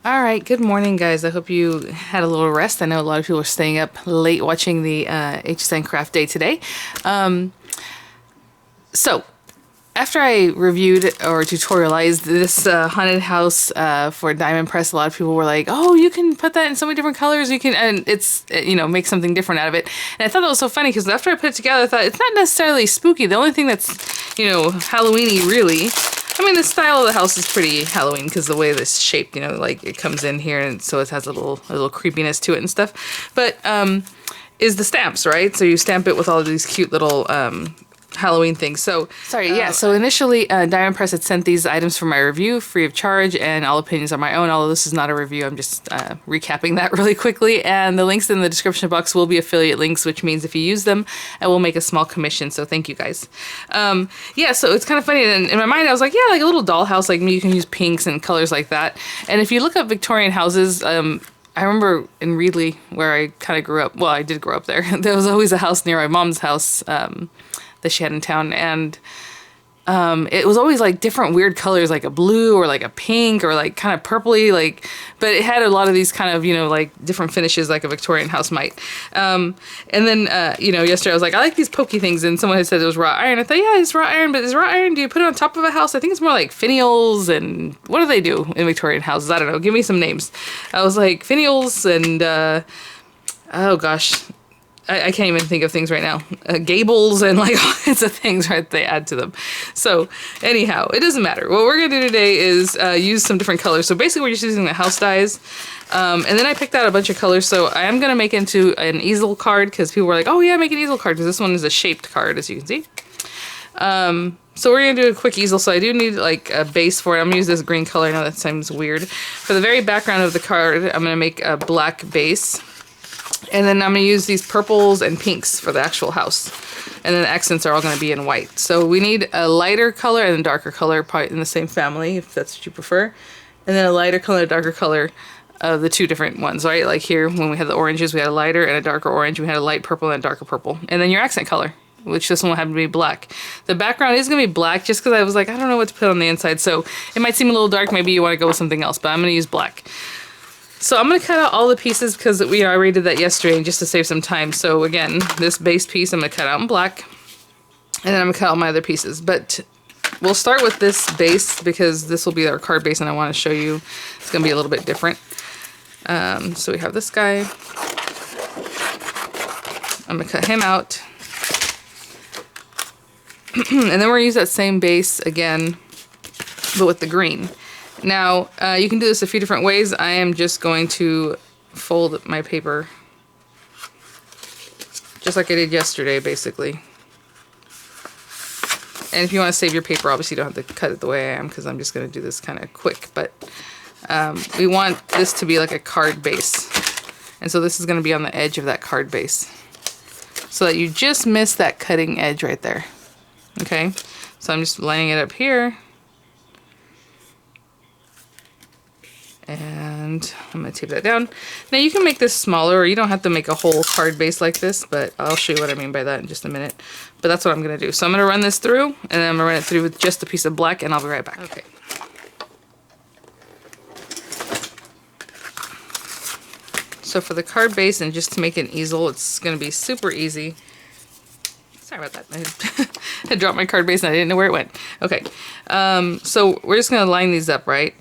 All right, good morning, guys. I hope you had a little rest. I know a lot of people are staying up late watching the HSN Craft Day today. So, after I reviewed or tutorialized this haunted house for Diamond Press, a lot of people were like, "Oh, you can put that in so many different colors. You can, and it's make something different out of it." And I thought that was so funny because after I put it together, I thought it's not necessarily spooky. The only thing that's Halloweeny really. I mean, the style of the house is pretty Halloween because the way this shaped, like it comes in here and so it has a little creepiness to it and stuff. But is the stamps, right? So you stamp it with all of these cute little Halloween things. So so initially Diamond Press had sent these items for my review free of charge, and all opinions are my own. Although this is not a review, I'm just recapping that really quickly, and the links in the description box will be affiliate links, which means if you use them I will make a small commission, so thank you guys. So it's kind of funny, and in my mind I was like, yeah, like a little dollhouse, like you can use pinks and colors like that. And if you look up Victorian houses, I remember in Reedley, where I kind of grew up, well, I did grow up there, there was always a house near my mom's house that she had in town, and it was always like different weird colors, like a blue or like a pink or like kind of purpley, but it had a lot of these kind of like different finishes like a Victorian house might. And then yesterday I was like, I like these pokey things, and someone had said it was wrought iron. I thought, yeah, it's wrought iron, but is wrought iron, do you put it on top of a house? I think it's more like finials, and what do they do in Victorian houses? I don't know, give me some names. I was like finials and oh gosh, I can't even think of things right now. Gables and like all kinds of things, right? They add to them. So anyhow, it doesn't matter. What we're gonna do today is use some different colors. So basically we're just using the house dyes. And then I picked out a bunch of colors. So I am gonna make into an easel card because people were like, oh yeah, make an easel card, because this one is a shaped card, as you can see. So we're gonna do a quick easel. So I do need like a base for it. I'm gonna use this green color. I know that seems weird. For the very background of the card, I'm gonna make a black base. And then I'm going to use these purples and pinks for the actual house. And then the accents are all going to be in white. So we need a lighter color and a darker color, probably in the same family, if that's what you prefer. And then a lighter color and a darker color of the two different ones, right? Like here, when we had the oranges, we had a lighter and a darker orange. We had a light purple and a darker purple. And then your accent color, which this one will happen to be black. The background is going to be black just because I was like, I don't know what to put on the inside. So it might seem a little dark. Maybe you want to go with something else, but I'm going to use black. So I'm going to cut out all the pieces because we already did that yesterday just to save some time. So again, this base piece I'm going to cut out in black, and then I'm going to cut out my other pieces. But we'll start with this base because this will be our card base, and I want to show you it's going to be a little bit different. So we have this guy. I'm going to cut him out. And then we're going to use that same base again, but with the green. Now, you can do this a few different ways. I am just going to fold my paper just like I did yesterday, basically. And if you want to save your paper, obviously you don't have to cut it the way I am because I'm just going to do this kind of quick. But we want this to be like a card base. And so this is going to be on the edge of that card base, so that you just miss that cutting edge right there. Okay? So I'm just lining it up here. And I'm going to tape that down. Now you can make this smaller, or you don't have to make a whole card base like this, but I'll show you what I mean by that in just a minute. But that's what I'm going to do. So I'm going to run this through, and then I'm going to run it through with just a piece of black, and I'll be right back. Okay. So for the card base, and just to make an easel, it's going to be super easy. Sorry about that. I dropped my card base and I didn't know where it went. Okay. So we're just going to line these up, right?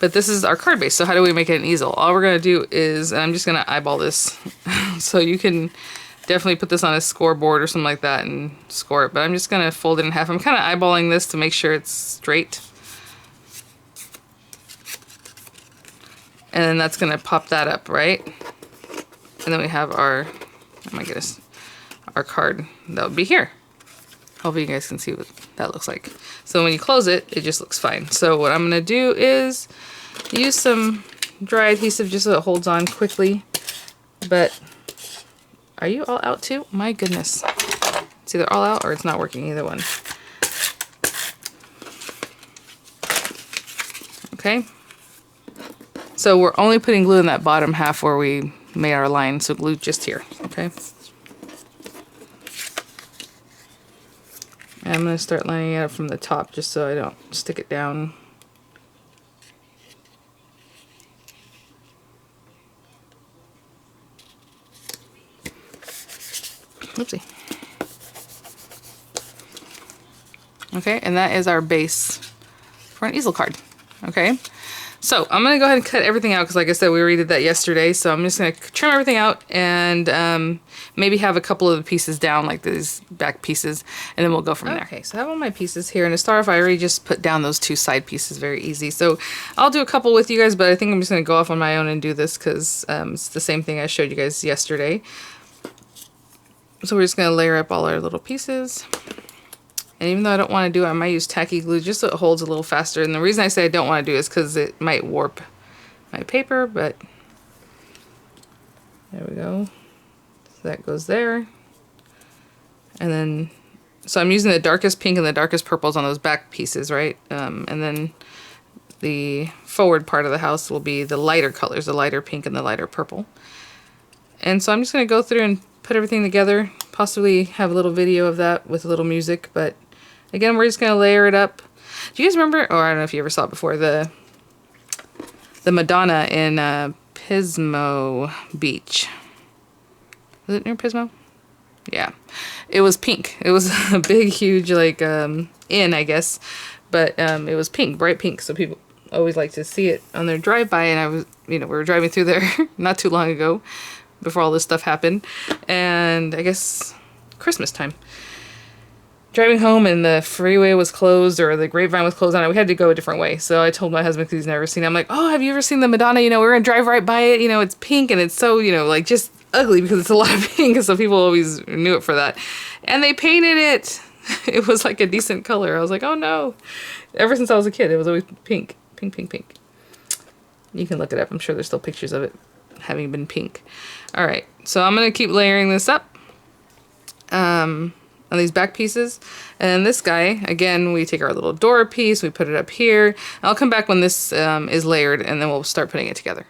But this is our card base, so how do we make it an easel? All we're going to do is, and I'm just going to eyeball this. So you can definitely put this on a scoreboard or something like that and score it. But I'm just going to fold it in half. I'm kind of eyeballing this to make sure it's straight. And then that's going to pop that up, right? And then we have our, oh my goodness, our card. That would be here. Hopefully you guys can see what that looks like. So when you close it, it just looks fine. So what I'm going to do is use some dry adhesive just so it holds on quickly. But are you all out too? My goodness. It's either all out or it's not working, either one. Okay. So we're only putting glue in that bottom half where we made our line. So glue just here. Okay. And I'm going to start lining it up from the top just so I don't stick it down. Okay, and that is our base for an easel card. Okay, so I'm gonna go ahead and cut everything out because, like I said, we already did that yesterday. So I'm just gonna trim everything out and maybe have a couple of the pieces down, like these back pieces, and then we'll go from there. Okay, so I have all my pieces here, and to start off, I already just put down those two side pieces, very easy. So I'll do a couple with you guys, but I think I'm just gonna go off on my own and do this because it's the same thing I showed you guys yesterday. So we're just gonna layer up all our little pieces. And even though I don't want to do it, I might use tacky glue just so it holds a little faster. And the reason I say I don't want to do it is because it might warp my paper, but there we go. So that goes there. And then, so I'm using the darkest pink and the darkest purples on those back pieces, right? And then the forward part of the house will be the lighter colors, the lighter pink and the lighter purple. And so I'm just going to go through and put everything together, possibly have a little video of that with a little music, but again, we're just going to layer it up. Do you guys remember, or I don't know if you ever saw it before, the Madonna in Pismo Beach? Was it near Pismo? Yeah. It was pink. It was a big, huge, like, inn, I guess, but it was pink, bright pink, so people always like to see it on their drive-by, and I was, you know, we were driving through there not too long ago, before all this stuff happened, and I guess Christmas time. Driving home and the freeway was closed, or the grapevine was closed on it. We had to go a different way. So I told my husband, because he's never seen it, I'm like, oh, have you ever seen the Madonna? You know, we're going to drive right by it. You know, it's pink and it's so, you know, like just ugly because it's a lot of pink. So people always knew it for that. And they painted it. It was like a decent color. I was like, oh no. Ever since I was a kid, it was always pink. Pink, pink, pink. You can look it up. I'm sure there's still pictures of it having been pink. All right. So I'm going to keep layering this up. On these back pieces, and this guy, again, we take our little door piece, we put it up here. I'll come back when this is layered, and then we'll start putting it together.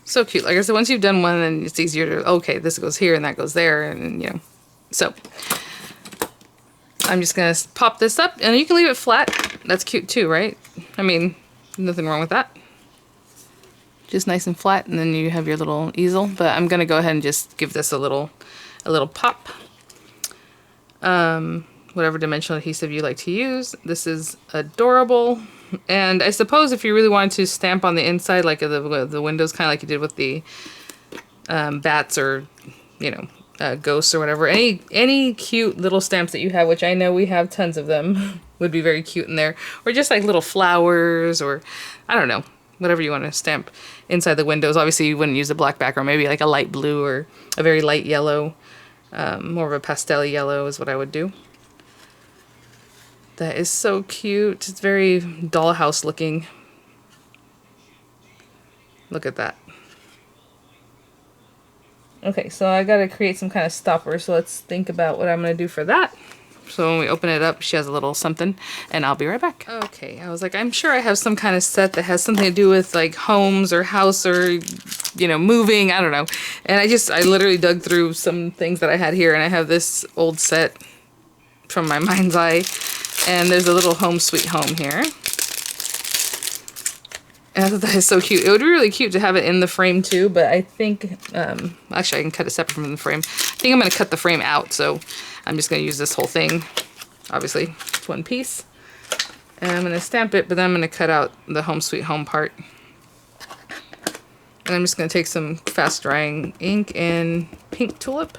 So cute. Like I said, once you've done one, then it's easier to, okay, this goes here and that goes there, and you know. So I'm just gonna pop this up, and you can leave it flat. That's cute too, right? I mean, nothing wrong with that. Just nice and flat, and then you have your little easel. But I'm gonna go ahead and just give this a little pop. Whatever dimensional adhesive you like to use. This is adorable. And I suppose if you really wanted to stamp on the inside, like the windows, kind of like you did with the bats or, you know, ghosts or whatever, any cute little stamps that you have, which I know we have tons of them, would be very cute in there. Or just like little flowers, or I don't know, whatever you want to stamp inside the windows. Obviously you wouldn't use a black background, maybe like a light blue or a very light yellow. More of a pastel yellow is what I would do. That is so cute. It's very dollhouse looking. Look at that. Okay, so I gotta create some kind of stopper, so let's think about what I'm gonna do for that. So when we open it up, she has a little something, and I'll be right back. Okay, I was like, I'm sure I have some kind of set that has something to do with like homes or house or, you know, moving, I don't know. And I literally dug through some things that I had here, and I have this old set from my mind's eye, and there's a little home sweet home here. And I thought that is so cute. It would be really cute to have it in the frame too, but I think, actually I can cut it separate from the frame. I think I'm going to cut the frame out, so I'm just going to use this whole thing. Obviously, it's one piece. And I'm going to stamp it, but then I'm going to cut out the home sweet home part. And I'm just going to take some fast drying ink and pink tulip.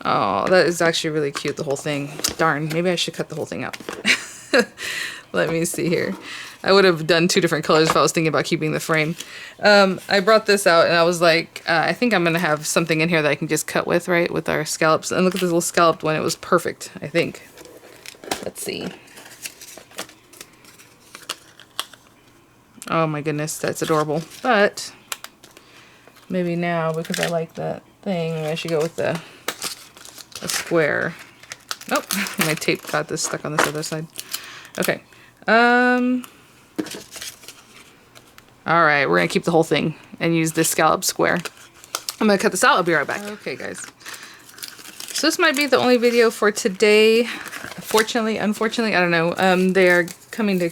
Oh, that is actually really cute, the whole thing. Darn, maybe I should cut the whole thing out. Let me see here. I would have done 2 different colors if I was thinking about keeping the frame. I brought this out and I was like, I think I'm going to have something in here that I can just cut with, right? With our scallops. And look at this little scalloped one. It was perfect, I think. Let's see. Oh my goodness, that's adorable. But maybe now, because I like that thing, I should go with a square. Oh, my tape got this stuck on this other side. Okay. Alright, we're gonna keep the whole thing and use this scallop square. I'm gonna cut this out, I'll be right back. Okay guys. So this might be the only video for today. Fortunately, unfortunately, I don't know. They are coming to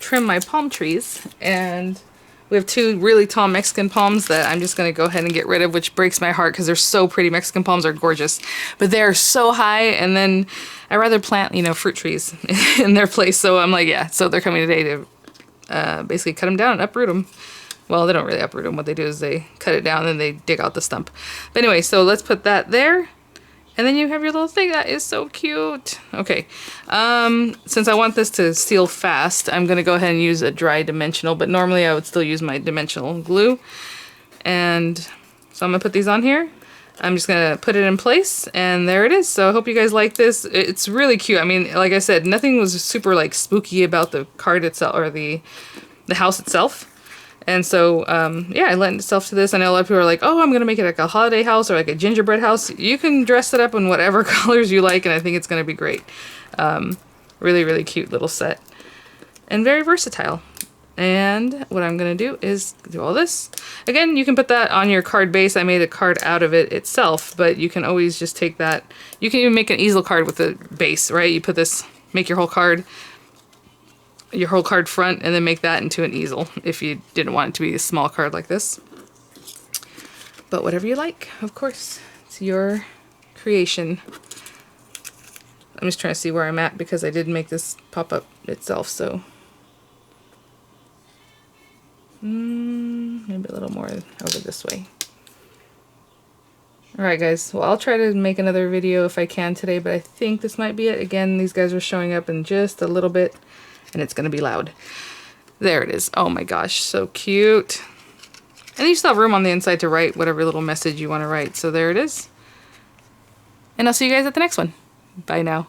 trim my palm trees, and we have 2 really tall Mexican palms that I'm just going to go ahead and get rid of, which breaks my heart because they're so pretty. Mexican palms are gorgeous, but they're so high, and then I'd rather plant, you know, fruit trees in their place. So I'm like, yeah, so they're coming today to basically cut them down and uproot them. Well, they don't really uproot them. What they do is they cut it down and then they dig out the stump. But anyway, so let's put that there. And then you have your little thing. That is so cute. Okay. Since I want this to seal fast, I'm going to go ahead and use a dry dimensional. But normally I would still use my dimensional glue. And so I'm going to put these on here. I'm just going to put it in place. And there it is. So I hope you guys like this. It's really cute. I mean, like I said, nothing was super like spooky about the card itself or the house itself. And so, yeah, I lent itself to this. I know a lot of people are like, oh, I'm going to make it like a holiday house or like a gingerbread house. You can dress it up in whatever colors you like, and I think it's going to be great. Really, really cute little set. And very versatile. And what I'm going to do is do all this. Again, you can put that on your card base. I made a card out of it itself, but you can always just take that. You can even make an easel card with the base, right? You put this, make your whole card front, and then make that into an easel if you didn't want it to be a small card like this. But whatever you like, of course, it's your creation. I'm just trying to see where I'm at because I did make this pop up itself, so maybe a little more over this way. Alright guys, well I'll try to make another video if I can today, but I think this might be it. Again, these guys are showing up in just a little bit, and it's going to be loud. There it is. Oh my gosh, so cute. And you still have room on the inside to write whatever little message you want to write. So there it is. And I'll see you guys at the next one. Bye now.